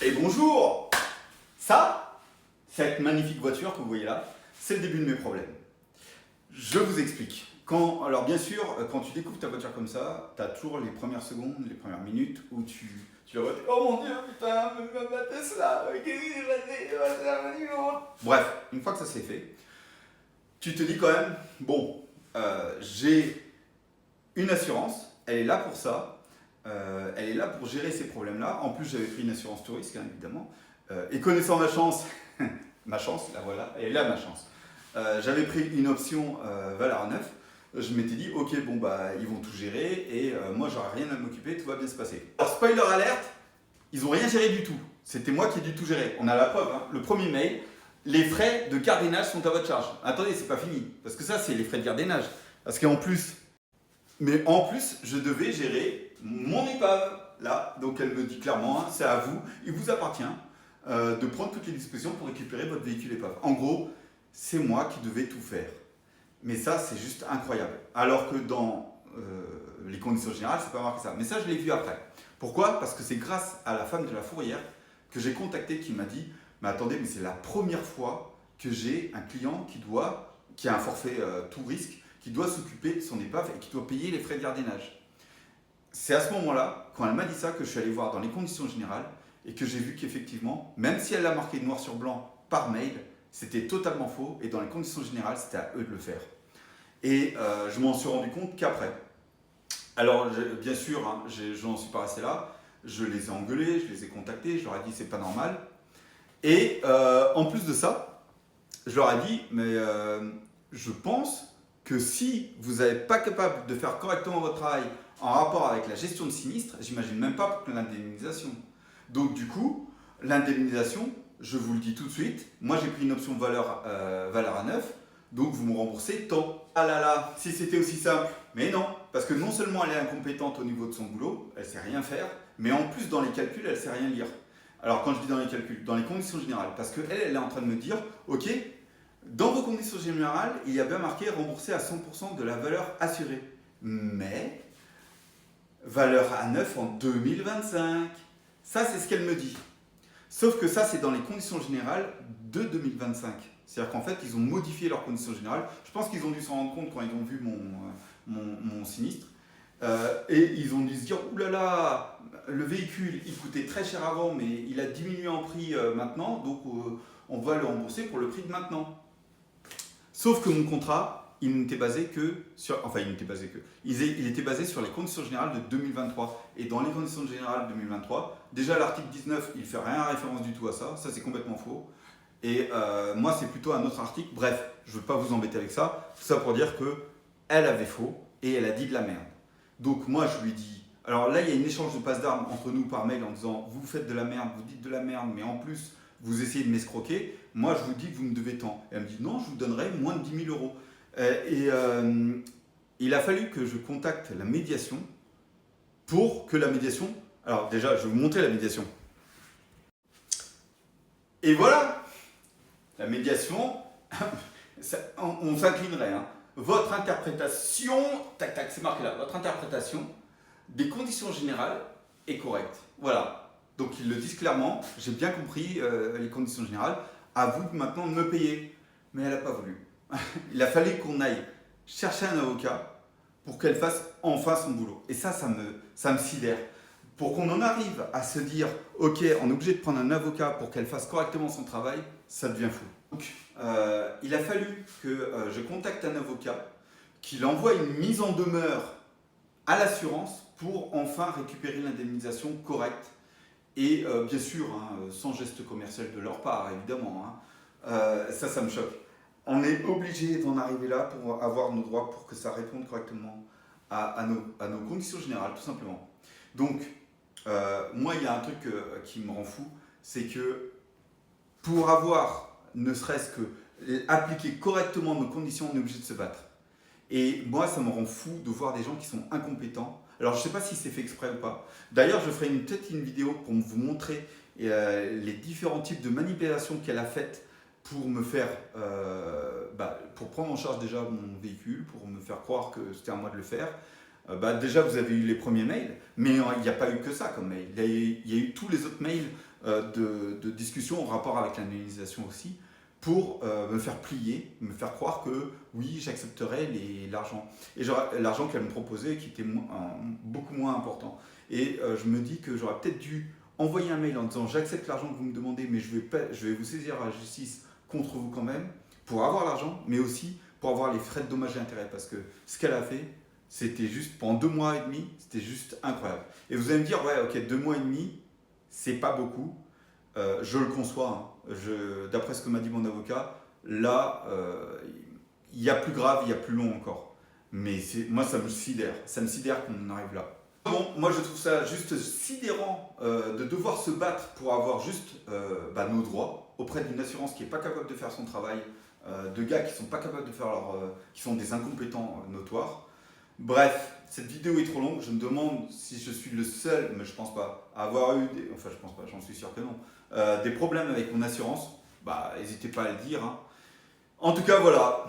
Et bonjour! Ça, cette magnifique voiture que vous voyez là, c'est le début de mes problèmes. Je vous explique. Alors bien sûr, quand tu découvres ta voiture comme ça, tu as toujours les premières secondes, les premières minutes où tu la vois, oh mon dieu, putain, ma Tesla, qu'est-ce que j'ai fait? Bref, une fois que ça c'est fait, tu te dis quand même, bon, j'ai une assurance, elle est là pour ça. Elle est là pour gérer ces problèmes-là. En plus, j'avais pris une assurance tout risque, hein, évidemment. Et connaissant ma chance, ma chance, là voilà, elle est là ma chance. J'avais pris une option valeur à neuf. Je m'étais dit, ok, bon bah ils vont tout gérer et moi j'aurai rien à m'occuper, tout va bien se passer. Alors spoiler alerte, ils ont rien géré du tout. C'était moi qui ai dû tout gérer. On a la preuve, hein. Le premier mail, les frais de gardiennage sont à votre charge. Attendez, c'est pas fini, parce que ça c'est les frais de gardiennage. Parce qu'en plus, je devais gérer mon épave, là. Donc elle me dit clairement, hein, c'est à vous, il vous appartient de prendre toutes les dispositions pour récupérer votre véhicule épave. En gros, c'est moi qui devais tout faire. Mais ça, c'est juste incroyable. Alors que dans les conditions générales, c'est pas marqué ça. Mais ça, je l'ai vu après. Pourquoi? Parce que c'est grâce à la femme de la fourrière que j'ai contacté qui m'a dit, mais attendez, mais c'est la première fois que j'ai un client qui a un forfait tout risque, qui doit s'occuper de son épave et qui doit payer les frais de gardiennage. C'est à ce moment-là, quand elle m'a dit ça, que je suis allé voir dans les conditions générales et que j'ai vu qu'effectivement, même si elle l'a marqué noir sur blanc par mail, c'était totalement faux et dans les conditions générales, c'était à eux de le faire. Et je m'en suis rendu compte qu'après. Alors, bien sûr, hein, je n'en suis pas resté là. Je les ai engueulés, je les ai contactés, je leur ai dit c'est pas normal. Et en plus de ça, je leur ai dit, mais je pense que si vous n'êtes pas capable de faire correctement votre travail en rapport avec la gestion de sinistre, j'imagine même pas pour l'indemnisation. Donc du coup, l'indemnisation, je vous le dis tout de suite, moi j'ai pris une option valeur à neuf, donc vous me remboursez tant. Ah là là, si c'était aussi simple. Mais non, parce que non seulement elle est incompétente au niveau de son boulot, elle sait rien faire, mais en plus dans les calculs, elle sait rien lire. Alors quand je dis dans les calculs, dans les conditions générales, parce qu'elle, elle est en train de me dire, ok, dans vos conditions générales, il y a bien marqué remboursé à 100% de la valeur assurée. Mais, valeur à neuf en 2025. Ça, c'est ce qu'elle me dit. Sauf que ça, c'est dans les conditions générales de 2025. C'est-à-dire qu'en fait, ils ont modifié leurs conditions générales. Je pense qu'ils ont dû s'en rendre compte quand ils ont vu mon sinistre. Et ils ont dû se dire, oulala, le véhicule, il coûtait très cher avant, mais il a diminué en prix maintenant, donc on va le rembourser pour le prix de maintenant. Sauf que mon contrat, il n'était basé que sur. Enfin, il était basé sur les conditions générales de 2023. Et dans les conditions générales de 2023, déjà l'article 19, il ne fait rien référence du tout à ça. Ça, c'est complètement faux. Et moi, c'est plutôt un autre article. Bref, je ne veux pas vous embêter avec ça. Tout ça pour dire qu'elle avait faux et elle a dit de la merde. Donc, moi, je lui dis. Alors là, il y a une échange de passe d'armes entre nous par mail en disant vous faites de la merde, vous dites de la merde, mais en plus, vous essayez de m'escroquer. Moi, je vous dis que vous me devez tant. Et elle me dit non, je vous donnerai moins de 10 000 euros. Il a fallu que je contacte la médiation pour que la médiation. Alors, déjà, je vais vous montrer la médiation. Et voilà, la médiation, on s'inclinerait. Hein. Votre interprétation, tac tac, c'est marqué là, votre interprétation des conditions générales est correcte. Voilà. Donc ils le disent clairement, j'ai bien compris les conditions générales, à vous maintenant de me payer. Mais elle n'a pas voulu. Il a fallu qu'on aille chercher un avocat pour qu'elle fasse enfin son boulot. Et ça me sidère. Pour qu'on en arrive à se dire, ok, on est obligé de prendre un avocat pour qu'elle fasse correctement son travail, ça devient fou. Donc, il a fallu que je contacte un avocat, qu'il envoie une mise en demeure à l'assurance pour enfin récupérer l'indemnisation correcte. Et bien sûr, hein, sans geste commercial de leur part, évidemment. Hein, ça me choque. On est obligé d'en arriver là pour avoir nos droits, pour que ça réponde correctement à nos conditions générales, tout simplement. Donc, moi, il y a un truc qui me rend fou, c'est que pour avoir, ne serait-ce que appliquer correctement nos conditions, on est obligé de se battre. Et moi, ça me rend fou de voir des gens qui sont incompétents. Alors, je ne sais pas si c'est fait exprès ou pas. D'ailleurs, je ferai peut-être une vidéo pour vous montrer les différents types de manipulations qu'elle a faites pour me faire, pour prendre en charge déjà mon véhicule, pour me faire croire que c'était à moi de le faire. Déjà, vous avez eu les premiers mails, mais il n'y a pas eu que ça comme mail. Il y a eu tous les autres mails de discussions en rapport avec l'anonymisation aussi, pour me faire plier, me faire croire que oui, j'accepterais l'argent. Et l'argent qu'elle me proposait qui était beaucoup moins important. Et je me dis que j'aurais peut-être dû envoyer un mail en disant j'accepte l'argent que vous me demandez, mais je vais vous saisir à la justice contre vous quand même, pour avoir l'argent, mais aussi pour avoir les frais de dommages et intérêts. Parce que ce qu'elle a fait, c'était juste pendant 2 mois et demi, c'était juste incroyable. Et vous allez me dire, ouais, ok, 2 mois et demi, c'est pas beaucoup. Je le conçois. Hein. D'après ce que m'a dit mon avocat, là, il y a plus grave, il y a plus long encore. Mais moi, ça me sidère. Ça me sidère qu'on en arrive là. Bon, moi, je trouve ça juste sidérant de devoir se battre pour avoir juste nos droits auprès d'une assurance qui n'est pas capable de faire son travail, de gars qui sont pas capables de faire qui sont des incompétents notoires. Bref, cette vidéo est trop longue. Je me demande si je suis le seul, mais je pense pas, à avoir eu enfin, je pense pas, j'en suis sûr que non, des problèmes avec mon assurance. N'hésitez pas à le dire. Hein. En tout cas, voilà.